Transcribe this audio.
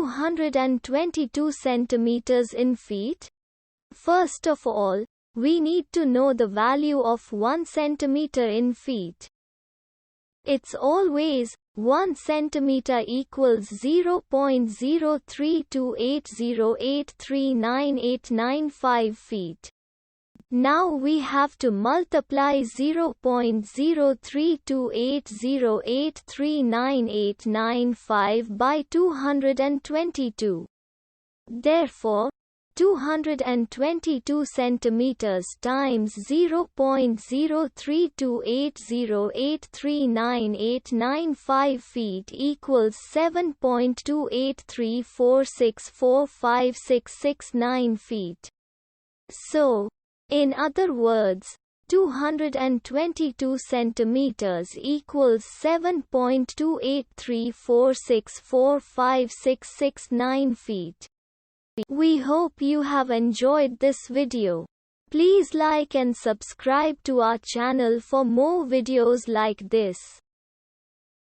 222 centimeters in feet? First of all, we need to know the value of 1 centimeter in feet. It's always 1 centimeter equals 0.03280839895 feet. Now we have to multiply 0.03280839895 by 222. Therefore, 222 centimeters times 0.03280839895 feet equals 7.2834645669 feet. So, in other words, 222 centimeters equals 7.2834645669 feet. We hope you have enjoyed this video. Please like and subscribe to our channel for more videos like this.